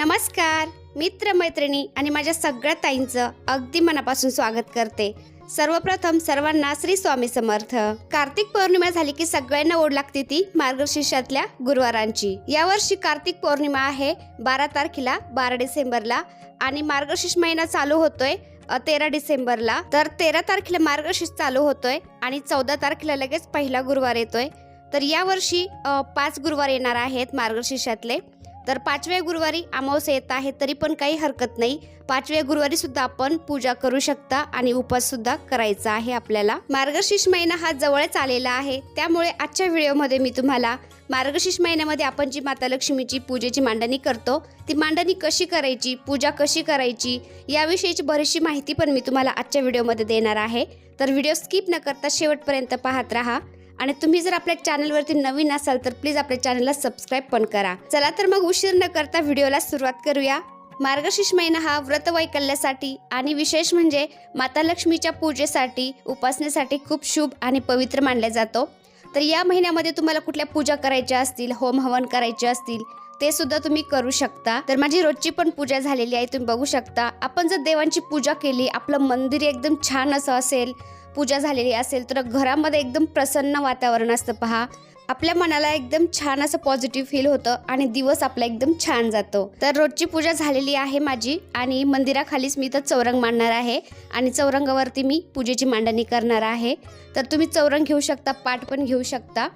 नमस्कार मित्रमैत्रिणी आणि माझ्या सगळ्या ताईंचं अगदी मनापासून स्वागत करते। सर्वप्रथम सर्वांना श्री स्वामी समर्थ। कार्तिक पौर्णिमा झाली की सगळ्यांना ओढ लागते ती मार्गशीर्षातल्या गुरुवारांची। यावर्षी कार्तिक पौर्णिमा आहे 12 तारखेला 12 डिसेंबरला आणि मार्गशीर्ष महिना चालू होतोय 13 डिसेंबरला। तर 13 तारखेला मार्गशीर्ष चालू होतोय आणि 14 तारखेला लगेच पहिला गुरुवार येतोय। तर यावर्षी 5 गुरुवार येणार आहेत मार्गशीर्षातले। तर 5व्या गुरुवारी अमावस्या येत आहे तरी पण काही हरकत नाही। 5व्या गुरुवारी सुद्धा आपण पूजा करू शकता आणि उपवास सुद्धा करायचा आहे आपल्याला। मार्गशीर्ष महिना हा जवळच आलेला आहे, त्यामुळे आजच्या व्हिडिओमध्ये मी तुम्हाला मार्गशीर्ष महिन्यामध्ये आपण जी माता लक्ष्मीची पूजेची मांडणी करतो ती मांडणी कशी करायची, पूजा कशी करायची याविषयीची बरीचशी माहिती पण मी तुम्हाला आजच्या व्हिडिओमध्ये देणार आहे। तर व्हिडिओ स्किप न करता शेवटपर्यंत पाहत राहा आणि तुम्ही जर आपल्या चॅनलवरती नवीन असाल तर प्लीज आपल्या चॅनलला सबस्क्राइब पण करा। चला तर मग उशीर न करता व्हिडिओला सुरुवात करूया। मार्गशीर्ष महिना हा व्रत वैकल्यासाठी आणि विशेष म्हणजे माता लक्ष्मीच्या पूजेसाठी उपासनेसाठी खूप शुभ आणि पवित्र मानला जातो। तर या महिन्यामध्ये तुम्हाला कुठल्या पूजा करायच्या असतील, होम हवन करायचे असतील ते सुद्धा तुम्ही करू शकता। तर माझी रोजची पण पूजा झालेली आहे, तुम्ही बघू शकता। आपण जर देवांची पूजा केली, आपलं मंदिर एकदम छान असं असेल, पूजा झालेली असेल तर घरामध्ये एकदम प्रसन्न वातावरण असतं पहा। आपल्या मनाला एकदम छान असं पॉझिटिव्ह फील होतं आणि दिवस आपला एकदम छान जातो। तर रोजची पूजा झालेली आहे माझी आणि मंदिराखालीच मी तर चौरंग मांडणार आहे आणि चौरंगावरती मी पूजेची मांडणी करणार आहे। तर तुम्ही चौरंग घेऊ शकता, पाट पण घेऊ शकता।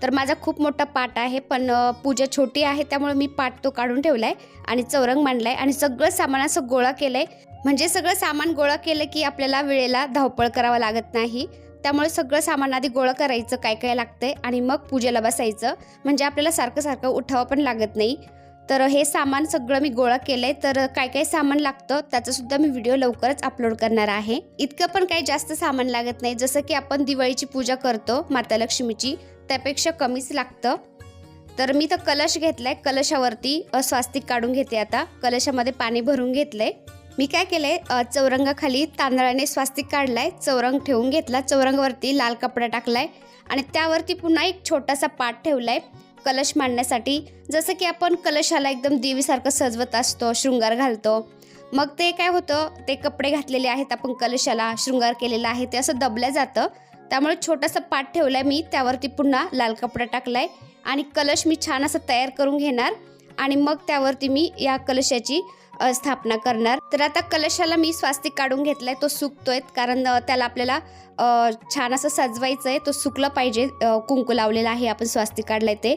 तर माझा खूप मोठा पाट आहे पण पूजा छोटी आहे त्यामुळे मी पाट तो काढून ठेवलाय आणि चौरंग मांडलाय आणि सगळं सामान असं गोळा केलंय। म्हणजे सगळं सामान गोळा केलं की आपल्याला वेळेला धावपळ करावं लागत नाही, त्यामुळे सगळं सामान आधी गोळा करायचं काय काय लागतंय आणि मग पूजेला बसायचं, म्हणजे आपल्याला सारखं सारखं उठावं पण लागत नाही। तर हे सामान सगळं मी गोळा केलंय। तर काय काय सामान लागतं त्याचा सुद्धा मी व्हिडिओ लवकरच अपलोड करणार आहे। इतकं पण काही जास्त सामान लागत नाही, जसं की आपण दिवाळीची पूजा करतो माता लक्ष्मीची त्यापेक्षा कमीच लागतं। तर मी तर कलश घेतलाय, कलशावरती स्वास्तिक काढून घेते। आता कलशामध्ये पाणी भरून घेतलंय। मी काय केलंय, चौरंगाखाली तांदळाने स्वास्तिक काढलाय, चौरंग ठेवून घेतला, चौरंगावरती लाल कपडा टाकलाय आणि त्यावरती पुन्हा एक छोटासा पाट ठेवलाय कलश मांडण्यासाठी। जसं की आपण कलशाला एकदम देवीसारखं सजवत असतो, शृंगार घालतो, मग ते काय होतं, ते कपडे घातलेले आहेत आपण कलशाला शृंगार केलेला आहे ते असं दबलं जातं, त्यामुळे छोटासा पाट ठेवलाय मी, त्यावरती पुन्हा लाल कपडा टाकलाय आणि कलश मी छान असं तयार करून घेणार आणि मग त्यावरती मी या कलशाची स्थापना करणार। तर आता कलशाला मी स्वास्तिक काढून घेतलाय, तो सुकतोय कारण त्याला आपल्याला छान असं सजवायचंय, तो सुकलं पाहिजे। कुंकू लावलेला आहे आपण स्वास्तिक काढलाय ते,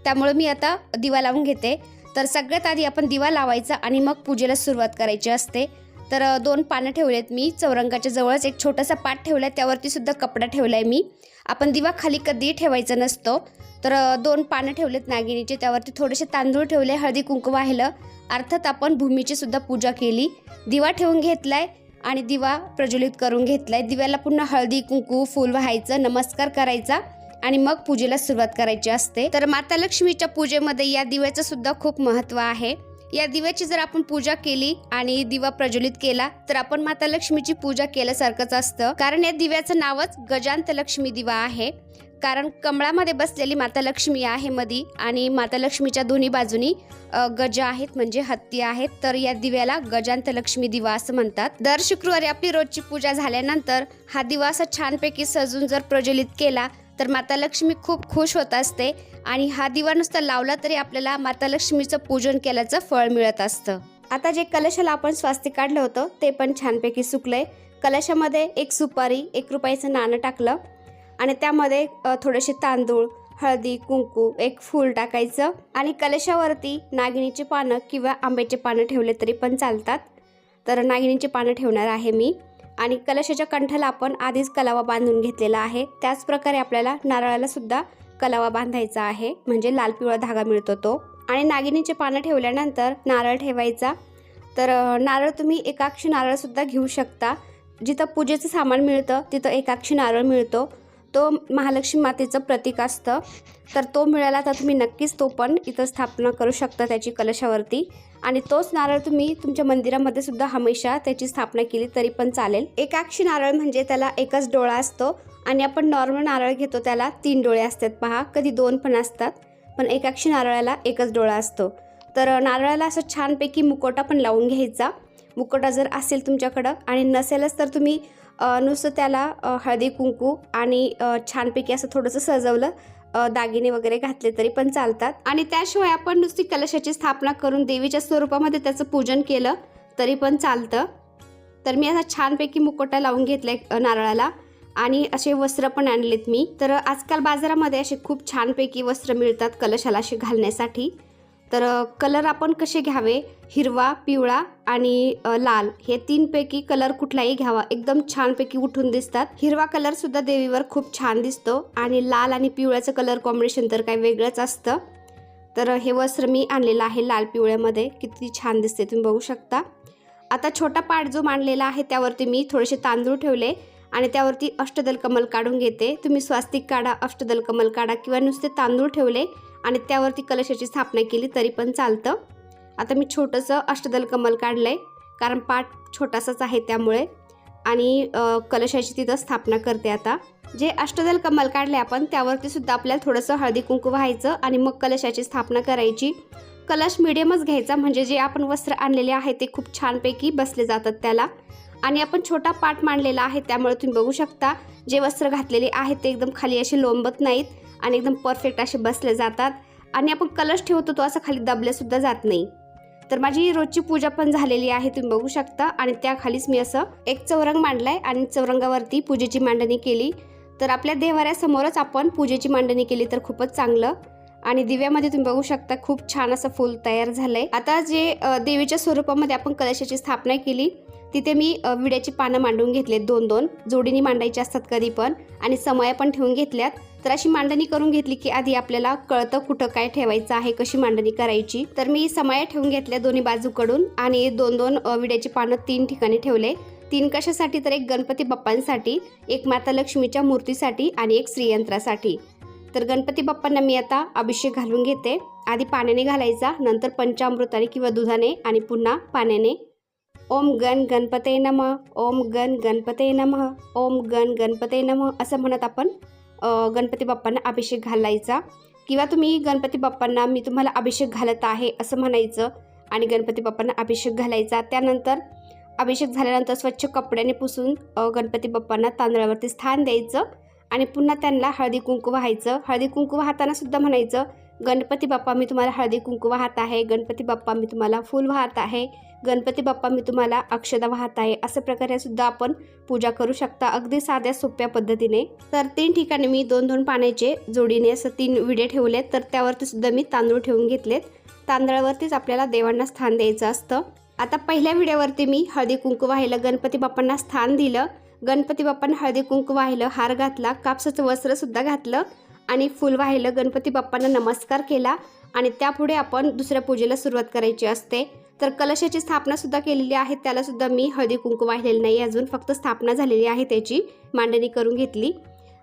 त्यामुळे मी आता दिवा लावून घेते। तर सगळ्यात आधी आपण दिवा लावायचा आणि मग पूजेला सुरुवात करायची असते। तर 2 पानं ठेवलेत मी, चौरंगाच्या जवळच एक छोटासा पाट ठेवलाय, त्यावरती सुद्धा कपडा ठेवलाय मी। आपण दिवा खाली कधी ठेवायचा नसतो। तर 2 पानं ठेवलेत नागिनीचे, त्यावरती थोडेसे तांदूळ ठेवले, हळदी कुंकू वाहिलं, अर्थात आपण भूमीची सुद्धा पूजा केली। दिवा ठेवून घेतलाय आणि दिवा प्रज्वलित करून घेतलाय। दिव्याला पुन्हा हळदी कुंकू फूल वाहायचं, नमस्कार करायचा आणि मग पूजेला सुरुवात करायची असते। तर माता लक्ष्मीच्या पूजेमध्ये या दिव्याचं सुद्धा खूप महत्त्व आहे। या दिव्याची जर आपण पूजा केली आणि दिवा प्रज्वलित केला तर आपण माता लक्ष्मीची पूजा केल्यासारखंच असतं, कारण या दिव्याचं नावच गजांत लक्ष्मी दिवा आहे। कारण कमळामध्ये बसलेली माता लक्ष्मी आहे मधी आणि माता लक्ष्मीच्या दोन्ही बाजूनी गज आहेत, म्हणजे हत्ती आहेत। तर या दिव्याला गजांत लक्ष्मी दिवा असं म्हणतात। दर शुक्रवारी आपली रोजची पूजा झाल्यानंतर हा दिवा असा छानपैकी सजून जर प्रज्वलित केला तर माता लक्ष्मी खूप खुश होत असते आणि हा दिवा नुसता लावला तरी आपल्याला माता लक्ष्मीचं पूजन केल्याचं फळ मिळत असतं। आता जे कलशाला आपण स्वास्तिक काढलं होतं ते पण छानपैकी सुकलंय। कलशामध्ये 1 सुपारी, 1 रुपयाचं नाणं टाकलं आणि त्यामध्ये थोडेसे तांदूळ, हळदी कुंकू, 1 फूल टाकायचं आणि कलशावरती नागिनीचे पानं किंवा आंब्याचे पानं ठेवले तरी पण चालतात। तर नागिनीचे पानं ठेवणार आहे मी आणि कलशाच्या कंठाला आपण आधीच कलावा बांधून घेतलेला आहे। त्याच प्रकारे आपल्याला नारळाला सुद्धा कलावा बांधायचा आहे, म्हणजे लाल पिवळा धागा मिळतो तो। आणि नागिनीचे पानं ठेवल्यानंतर नारळ ठेवायचा। तर नारळ तुम्ही एकाक्षी नारळ सुद्धा घेऊ शकता, जिथं पूजेचं सामान मिळतं तिथं एकाक्षी नारळ मिळतो, तो महालक्ष्मी मातेचं प्रतीक असतं। तर तो मिळाला तर तुम्ही नक्कीच तो पण इथं स्थापना करू शकता त्याची कलशावरती आणि तोच नारळ तुम्ही तुमच्या मंदिरामध्ये सुद्धा हमेशा त्याची स्थापना केली तरी पण चालेल। एकाक्षी नारळ म्हणजे त्याला एकच डोळा असतो आणि आपण नॉर्मल नारळ घेतो त्याला 3 डोळे असतात पहा, कधी 2 पण असतात, पण एकाक्षी नारळाला एकच डोळा असतो। तर नारळाला असं छानपैकी मुखवटा पण लावून घ्यायचा. मुखवटा जर असेल तुमच्याकडं आणि नसेलच तर तुम्ही नुसतं त्याला हळदी कुंकू आणि छानपैकी असं थोडंसं सजवलं, दागिने वगैरे घातले तरी पण चालतात. आणि त्याशिवाय आपण नुसती कलशाची स्थापना करून देवीच्या स्वरूपामध्ये त्याचं पूजन केलं तरी पण चालतं. तर मी असा छानपैकी मुखवटा लावून घेतला आहे नारळाला आणि असे वस्त्र पण आणलेत मी. तर आजकाल बाजारामध्ये असे खूप छानपैकी वस्त्र मिळतात कलशाला असे घालण्यासाठी. तर कलर आपण कसे घ्यावे, हिरवा, पिवळा आणि लाल हे 3 पैकी कलर कुठलाही घ्यावा, एकदम छानपैकी उठून दिसतात. हिरवा कलर सुद्धा देवीवर खूप छान दिसतो आणि लाल आणि पिवळ्याचं कलर कॉम्बिनेशन तर काही वेगळंच असतं. तर हे वस्त्र मी आणलेलं आहे लाल पिवळ्यामध्ये, किती छान दिसते तुम्ही बघू शकता. आता छोटा पाट जो मांडलेला आहे त्यावरती मी थोडेसे तांदूळ ठेवले आणि त्यावरती अष्टदल कमल काढून घेते. तुम्ही स्वास्तिक काढा, अष्टदल कमल काढा किंवा नुसते तांदूळ ठेवले आणि त्यावरती कलशाची स्थापना केली तरी पण चालतं. आता मी छोटंसं अष्टदल कमल काढलं आहे कारण पाट छोटासाच आहे त्यामुळे, आणि कलशाची तिथं स्थापना करते. आता जे अष्टदल कमल काढले आपण त्यावरती सुद्धा आपल्याला थोडंसं हळदी कुंकू व्हायचं आणि मग कलशाची स्थापना करायची. कलश मिडियमच घ्यायचा म्हणजे जे आपण वस्त्र आणलेले आहे ते खूप छानपैकी बसले जातात त्याला. आणि आपण छोटा पाट मांडलेला आहे त्यामुळे तुम्ही बघू शकता जे वस्त्र घातलेले आहेत ते एकदम खाली असे लोंबत नाहीत आणि एकदम परफेक्ट असे बसले जातात. आणि आपण कलश ठेवतो तो असं खाली दबलेसुद्धा जात नाही. तर माझी रोजची पूजा पण झालेली आहे तुम्ही बघू शकता. आणि त्याखालीच मी असं एक चौरंग मांडलाय आणि चौरंगावरती पूजेची मांडणी केली. तर आपल्या देवाऱ्यासमोरच आपण पूजेची मांडणी केली तर खूपच चांगलं. आणि दिव्यामध्ये तुम्ही बघू शकता खूप छान असं फूल तयार झालंय. आता जे देवीच्या स्वरूपामध्ये आपण कलशाची स्थापना केली तिथे मी विड्याची पानं मांडून घेतलेत, 2-2 जोडीने मांडायची असतात कधी पण, आणि समया पण ठेवून घेतल्यात. तर अशी मांडणी करून घेतली की आधी आपल्याला कळतं कुठं काय ठेवायचं आहे, कशी मांडणी करायची. तर मी समया ठेवून घेतल्या दोन्ही बाजूकडून आणि 2-2 विड्याची पानं 3 ठिकाणी ठेवले. 3 कशासाठी तर एक गणपती बाप्पांसाठी, एक माता लक्ष्मीच्या मूर्तीसाठी आणि एक श्रीयंत्रासाठी. तर गणपती बाप्पांना मी आता अभिषेक घालून घेते. आधी पाण्याने घालायचा, नंतर पंचामृताने किंवा दुधाने आणि पुन्हा पाण्याने. ओम गण गणपते नमः, ओम गण गणपते नमः, ओम गण गणपते नमः असं म्हणत आपण गणपती बाप्पांना अभिषेक घालायचा. किंवा तुम्ही गणपती बाप्पांना मी तुम्हाला अभिषेक घालत आहे असं म्हणायचं आणि गणपती बाप्पांना अभिषेक घालायचा. त्यानंतर अभिषेक झाल्यानंतर स्वच्छ कपड्याने पुसून गणपती बाप्पांना तांदळावरती स्थान द्यायचं आणि पुन्हा त्यांना हळदी कुंकू वाहायचं. हळदी कुंकू वाहताना सुद्धा म्हणायचं गणपती बाप्पा मी तुम्हाला हळदी कुंकू वाहत आहे, गणपती बाप्पा मी तुम्हाला फूल वाहत आहे, गणपती बाप्पा मी तुम्हाला अक्षदा वाहत आहे. अशा प्रकारे सुद्धा आपण पूजा करू शकता अगदी साध्या सोप्या पद्धतीने. तर 3 ठिकाणी मी 2-2 पाण्याचे जोडीने असं 3 विडे ठेवलेत. तर त्यावरती सुद्धा मी तांदूळ ठेवून घेतलेत. तांदळावरतीच आपल्याला देवांना स्थान द्यायचं असतं. आता पहिल्या विड्यावरती मी हळदी कुंकू वाहिलं, गणपती बाप्पांना स्थान दिलं, गणपती बाप्पांना हळदी कुंकू वाहिलं, हार घातला, कापसाचं वस्त्र सुद्धा घातलं आणि फूल वाहिलं, गणपती बाप्पांना नमस्कार केला आणि त्यापुढे आपण दुसऱ्या पूजेला सुरुवात करायची असते. तर कलशाची स्थापना सुद्धा केलेली आहे, त्याला सुद्धा मी हळदी कुंकू वाहिलेलं नाही अजून, फक्त स्थापना झालेली आहे त्याची मांडणी करून घेतली.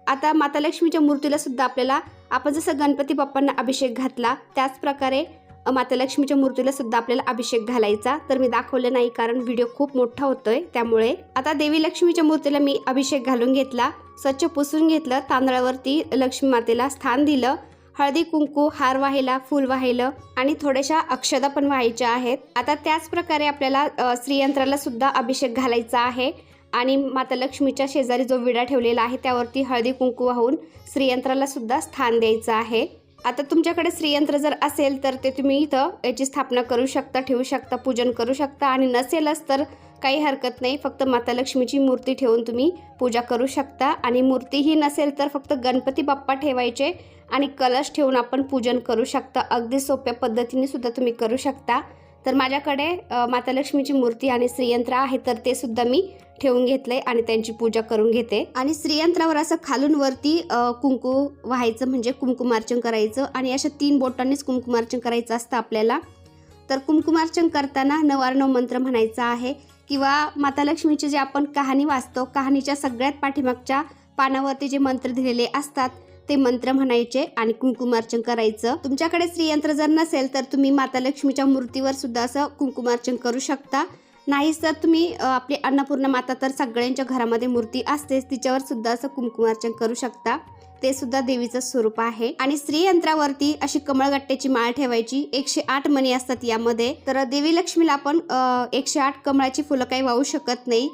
आता माता लक्ष्मीच्या मूर्तीला सुद्धा आपल्याला आपण जसं गणपती बाप्पांना अभिषेक घातला त्याच प्रकारे माता लक्ष्मीच्या मूर्तीला सुद्धा आपल्याला अभिषेक घालायचा. तर मी दाखवलं नाही कारण व्हिडिओ खूप मोठा होतोय त्यामुळे. आता देवी लक्ष्मीच्या मूर्तीला मी अभिषेक घालून घेतला, स्वच्छ पुसून घेतलं, तांदळावरती लक्ष्मी मातेला स्थान दिलं, हळदी कुंकू, हार वाहिला, फूल वाहिलं आणि थोड्याशा अक्षदा पण व्हायच्या आहेत. आता त्याच प्रकारे आपल्याला श्रीयंत्राला सुद्धा अभिषेक घालायचा आहे आणि माता लक्ष्मीच्या शेजारी जो विडा ठेवलेला आहे त्यावरती हळदी कुंकू वाहून श्रीयंत्राला सुद्धा स्थान द्यायचं आहे. आता तुमच्याकडे श्रीयंत्र जर असेल तर ते तुम्ही इथं याची स्थापना करू शकता, ठेवू शकता, पूजन करू शकता आणि नसेलच तर काही हरकत नाही, फक्त माता लक्ष्मीची मूर्ती ठेवून तुम्ही पूजा करू शकता. आणि मूर्तीही नसेल तर फक्त गणपती बाप्पा ठेवायचे आणि कलश ठेवून आपण पूजन करू शकता. अगदी सोप्या पद्धतीने सुद्धा तुम्ही करू शकता. तर माझ्याकडे माता लक्ष्मीची मूर्ती आणि श्रीयंत्र आहे तर ते सुद्धा मी ठेवून घेतलंय आणि त्यांची पूजा करून घेते. आणि श्रीयंत्रावर असं खालून वरती कुंकू व्हायचं म्हणजे कुंकुमार्चन करायचं आणि अशा 3 बोटांनीच कुंकुमार्चन करायचं असतं आपल्याला. तर कुंकुमार्चन करताना 9 मंत्र म्हणायचा आहे किंवा माता लक्ष्मीचे जे आपण कहाणी वाचतो, कहाणीच्या सगळ्यात पाठीमागच्या पानावरती जे मंत्र दिलेले असतात ते मंत्र म्हणायचे आणि कुंकुमार्चन करायचं. तुमच्याकडे श्रीयंत्र जर नसेल तर तुम्ही माता लक्ष्मीच्या मूर्तीवर सुद्धा असं कुंकुमार्चन करू शकता. नाहीच तर तुम्ही आपली अन्नपूर्णा माता तर सगळ्यांच्या घरामध्ये मूर्ती असतेच, तिच्यावर सुद्धा असं कुंकुमार्चन करू शकता. ते सुद्धा देवीचं स्वरूप आहे. आणि श्रीयंत्रावरती अशी कमळगट्ट्याची माळ ठेवायची. 108 मणी असतात यामध्ये. तर देवी लक्ष्मीला आपण 108 कमळाची फुलं काही वाहू शकत नाही.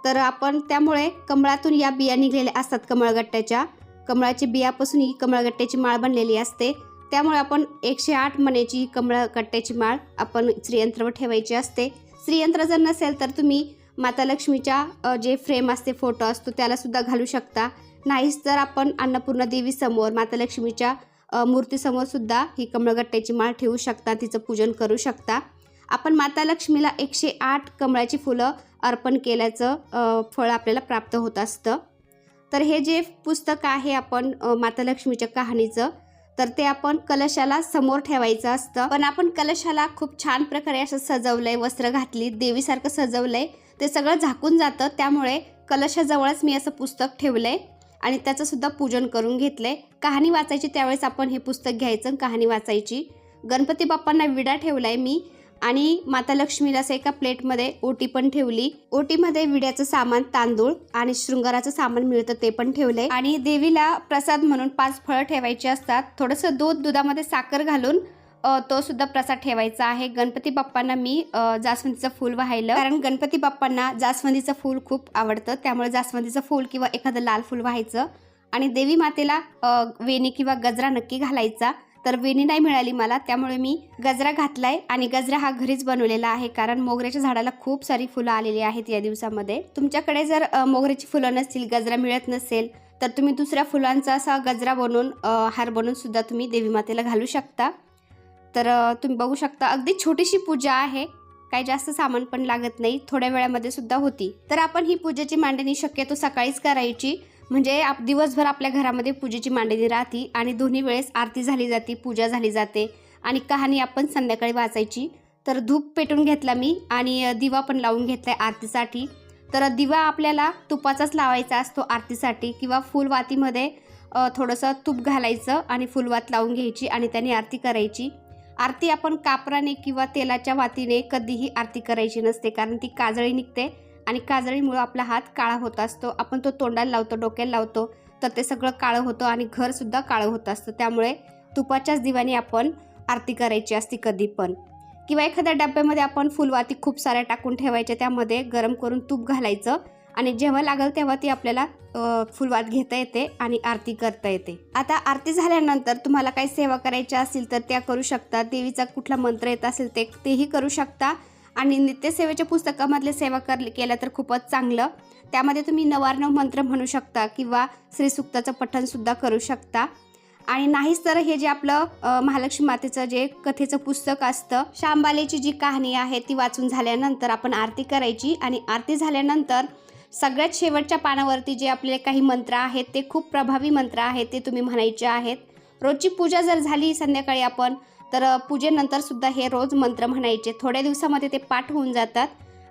तर आपण त्यामुळे कमळातून या बिया निघलेल्या असतात. कमळगट्ट्याच्या कमळाची बियापासून ही कमळगट्ट्याची माळ बनलेली असते. त्यामुळे आपण 108 मण्याची कमळगट्ट्याची माळ आपण श्रीयंत्रावर ठेवायची असते. श्रीयंत्र जर नसेल तर तुम्ही माता लक्ष्मीच्या जे फ्रेम असते, फोटो असतो, त्याला सुद्धा घालू शकता. नाहीच तर आपण अन्नपूर्णा देवी समोर, माता लक्ष्मीच्या मूर्तीसमोर सुद्धा ही कमळगट्ट्याची माळ ठेवू शकता. तिचं पूजन करू शकता. आपण माता लक्ष्मीला 108 कमळाची फुलं अर्पण केल्याचं फळ आपल्याला प्राप्त होत असतं. तर हे जे पुस्तक आहे आपण माता लक्ष्मीच्या कहाणीचं, तर ते आपण कलशाला समोर ठेवायचं असतं. पण आपण कलशाला खूप छान प्रकारे असं सजवलंय, वस्त्र घातली, देवीसारखं सजवलंय. ते सगळं झाकून जातं. त्यामुळे कलशाजवळच मी असं पुस्तक ठेवलंय आणि त्याचं सुद्धा पूजन करून घेतलंय. कहाणी वाचायची त्यावेळेस आपण हे पुस्तक घ्यायचं, कहाणी वाचायची. गणपती बाप्पांना विडा ठेवलाय मी आणि माता लक्ष्मीला असं एका प्लेटमध्ये ओटी पण ठेवली. ओटीमध्ये विड्याचं सामान, तांदूळ आणि शृंगाराचं सामान मिळतं ते पण ठेवलंय. आणि देवीला प्रसाद म्हणून 5 फळं ठेवायची असतात. थोडंसं दुधामध्ये साखर घालून तो सुद्धा प्रसाद ठेवायचा आहे. गणपती बाप्पांना मी जास्वंदीचं फूल वाहिलं, कारण गणपती बाप्पांना जास्वंदीचं फूल खूप आवडतं. त्यामुळे जास्वंदीचं फूल किंवा एखादं लाल फूल व्हायचं. आणि देवी मातेला वेणी किंवा गजरा नक्की घालायचा. तर वेणी नाही मिळाली मला, त्यामुळे मी गजरा घातलाय. आणि गजरा हा घरीच बनवलेला आहे, कारण मोगऱ्याच्या झाडाला खूप सारी फुलं आलेली आहेत या दिवसामध्ये. तुमच्याकडे जर मोगऱ्याची फुलं नसतील, गजरा मिळत नसेल, तर तुम्ही दुसऱ्या फुलांचा असा गजरा बनवून हार बनवून सुद्धा तुम्ही देवी मातेला घालू शकता. तर तुम्ही बघू शकता अगदी छोटीशी पूजा आहे. काही जास्त सामान पण लागत नाही, थोड्या वेळामध्ये सुद्धा होती. तर आपण ही पूजेची मांडणी शक्यतो सकाळीच करायची, म्हणजे दिवसभर आपल्या घरामध्ये पूजेची मांडणी राहते आणि दोन्ही वेळेस आरती झाली जाते, पूजा झाली जाते आणि कहाणी आपण संध्याकाळी वाचायची. तर धूप पेटून घेतला मी आणि दिवा पण लावून घेतलाय आरतीसाठी. तर दिवा आपल्याला तुपाचाच लावायचा असतो आरतीसाठी, किंवा फुलवातीमध्ये थोडंसं तूप घालायचं आणि फुलवात लावून घ्यायची आणि त्याने आरती करायची. आरती आपण कापराने किंवा तेलाच्या वातीने कधीही आरती करायची नसते, कारण ती काजळी निघते आणि काजळीमुळे आपला हात काळा होत असतो. आपण तो तोंडाला लावतो, डोक्याला लावतो, तर ते सगळं काळं होतं आणि घरसुद्धा काळं होत असतं. त्यामुळे तुपाच्याच दिव्याने आपण आरती करायची असते कधी पण. किंवा एखाद्या डब्यामध्ये आपण फुलवाती खूप साऱ्या टाकून ठेवायच्या, त्यामध्ये गरम करून तूप घालायचं आणि जेव्हा लागेल तेव्हा ती आपल्याला फुलवात घेता येते आणि आरती करता येते. आता आरती झाल्यानंतर तुम्हाला काही सेवा करायच्या असतील तर त्या करू शकता. देवीचा कुठला मंत्र येत असेल तेही करू शकता. आणि नित्यसेवेच्या पुस्तकामधले सेवा केलं तर खूपच चांगलं. त्यामध्ये तुम्ही 9 मंत्र म्हणू शकता किंवा श्रीसूक्ताचं पठणसुद्धा करू शकता. आणि नाहीच तर हे जे आपलं महालक्ष्मी मातेचं जे कथेचं पुस्तक असतं, शांबालेची जी कहाणी आहे ती वाचून झाल्यानंतर आपण आरती करायची. आणि आरती झाल्यानंतर सगळ्यात शेवटच्या पानावरती जे आपले काही मंत्र आहेत ते खूप प्रभावी मंत्र आहेत, ते तुम्ही म्हणायचे आहेत. रोजची पूजा जर झाली संध्याकाळी आपण, तर पूजेनंतर सुद्धा हे रोज मंत्र म्हणायचे. थोड्या दिवसामध्ये ते पाठ होऊन जातात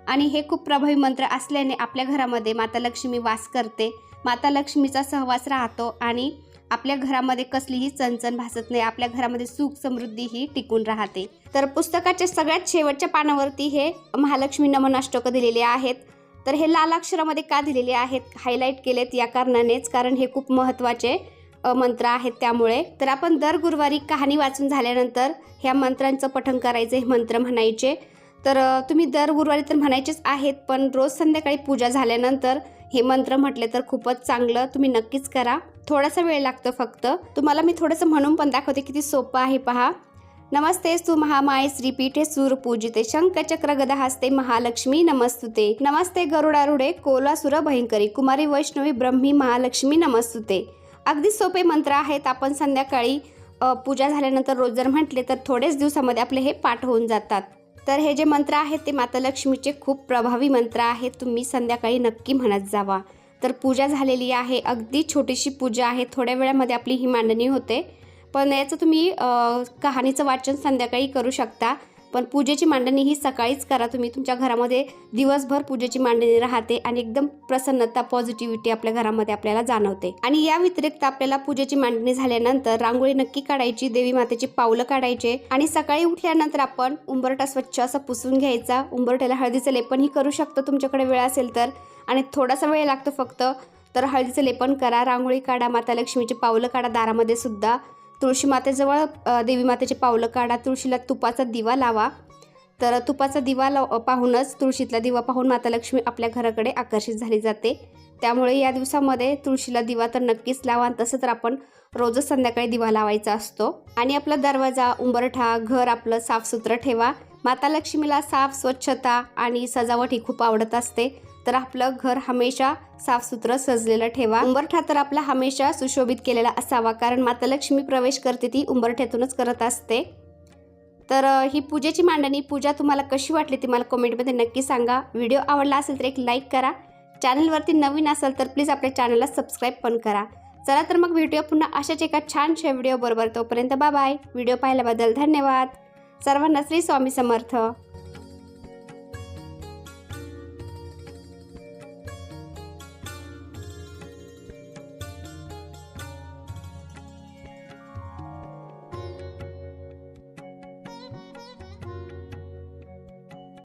आणि हे खूप प्रभावी मंत्र असल्याने आपल्या घरामध्ये माता लक्ष्मी वास करते, माता लक्ष्मीचा सहवास राहतो आणि आपल्या घरामध्ये कसलीही चणचण भासत नाही. आपल्या घरामध्ये सुख समृद्धी ही टिकून राहते. तर पुस्तकाच्या सगळ्यात शेवटच्या पानावरती हे महालक्ष्मी नमन अष्टक दिलेले आहेत. तर हे लाल अक्षरामध्ये का दिलेले आहेत, हायलाईट केलेत या कारणानेच, कारण हे खूप महत्त्वाचे मंत्र आहेत त्यामुळे. तर आपण दर गुरुवारी कहाणी वाचून झाल्यानंतर ह्या मंत्रांचं पठण करायचं, हे मंत्र म्हणायचे. तर तुम्ही दर गुरुवारी तर म्हणायचेच आहेत, पण रोज संध्याकाळी पूजा झाल्यानंतर हे मंत्र म्हटले तर खूपच चांगलं. तुम्ही नक्कीच करा. थोडासा वेळ लागतो फक्त. तुम्हाला मी थोडंसं म्हणून पण दाखवते किती सोपं आहे पहा. नमस्ते सु महामाये श्रीपीठे सूरपूजिते शंखचक्र गदाहस्ते महालक्ष्मी नमस्तुते. नमस्ते गरुडारूढे कोलासुर भयंकरी कुमारी वैष्णवी ब्रह्मी महालक्ष्मी नमस्तुते. अगदी सोपे मंत्र आहेत. आपण संध्याकाळी पूजा झाल्यानंतर रोज जर म्हटले तर थोडेच दिवसामध्ये आपले हे पाठ होऊन जातात. तर हे जे मंत्र आहेत ते माता लक्ष्मीचे खूप प्रभावी मंत्र आहेत. तुम्ही संध्याकाळी नक्की म्हणत जावा. तर पूजा झालेली आहे, अगदी छोटीशी पूजा आहे, थोड्या वेळामध्ये आपली ही मांडणी होते. पण याचं तुम्ही कहाणीचं वाचन संध्याकाळी करू शकता, पण पूजेची मांडणी ही सकाळीच करा तुम्ही. तुमच्या घरामध्ये दिवसभर पूजेची मांडणी राहते आणि एकदम प्रसन्नता, पॉझिटिव्हिटी आपल्या घरामध्ये आपल्याला जाणवते. आणि या व्यतिरिक्त आपल्याला पूजेची मांडणी झाल्यानंतर रांगोळी नक्की काढायची, देवी मातेची पावलं काढायचे आणि सकाळी उठल्यानंतर आपण उंबरठा स्वच्छ असं पुसून घ्यायचा. उंबरठ्याला हळदीचं लेपनही करू शकतो तुमच्याकडे वेळ असेल तर, आणि थोडासा वेळ लागतो फक्त. तर हळदीचं लेपन करा, रांगोळी काढा, माता लक्ष्मीची पावलं काढा दारामध्ये सुद्धा, तुळशी मातेजवळ देवी मातेची पावलं काढा, तुळशीला तुपाचा दिवा लावा. तर तुपाचा दिवा पाहूनच, तुळशीतला दिवा पाहून माता लक्ष्मी आपल्या घराकडे आकर्षित झाली जाते. त्यामुळे या दिवसामध्ये तुळशीला दिवा तर नक्कीच लावा. तसं तर आपण रोजच संध्याकाळी दिवा लावायचा असतो. आणि आपला दरवाजा, उंबरठा, घर आपलं साफसुथरं ठेवा. माता लक्ष्मीला साफ, स्वच्छता आणि सजावट ही खूप आवडत असते. तर आपलं घर हमेशा साफसुथरं सजलेलं ठेवा. उंबरठा तर आपला हमेशा सुशोभित केलेला असावा, कारण माता लक्ष्मी प्रवेश करते ती उंबरठ्यातूनच करत असते. तर ही पूजेची मांडणी, पूजा तुम्हाला कशी वाटली ती मला कमेंटमध्ये नक्की सांगा. व्हिडिओ आवडला असेल तर एक लाईक करा. चॅनलवरती नवीन असाल तर प्लीज आपल्या चॅनलला सबस्क्राईब पण करा. चला तर मग भेटूया पुन्हा अशाच एका छानशा व्हिडिओ बरोबर. तोपर्यंत बाय बाय. व्हिडिओ पाहिल्याबद्दल धन्यवाद. सर्वांना श्री स्वामी समर्थ.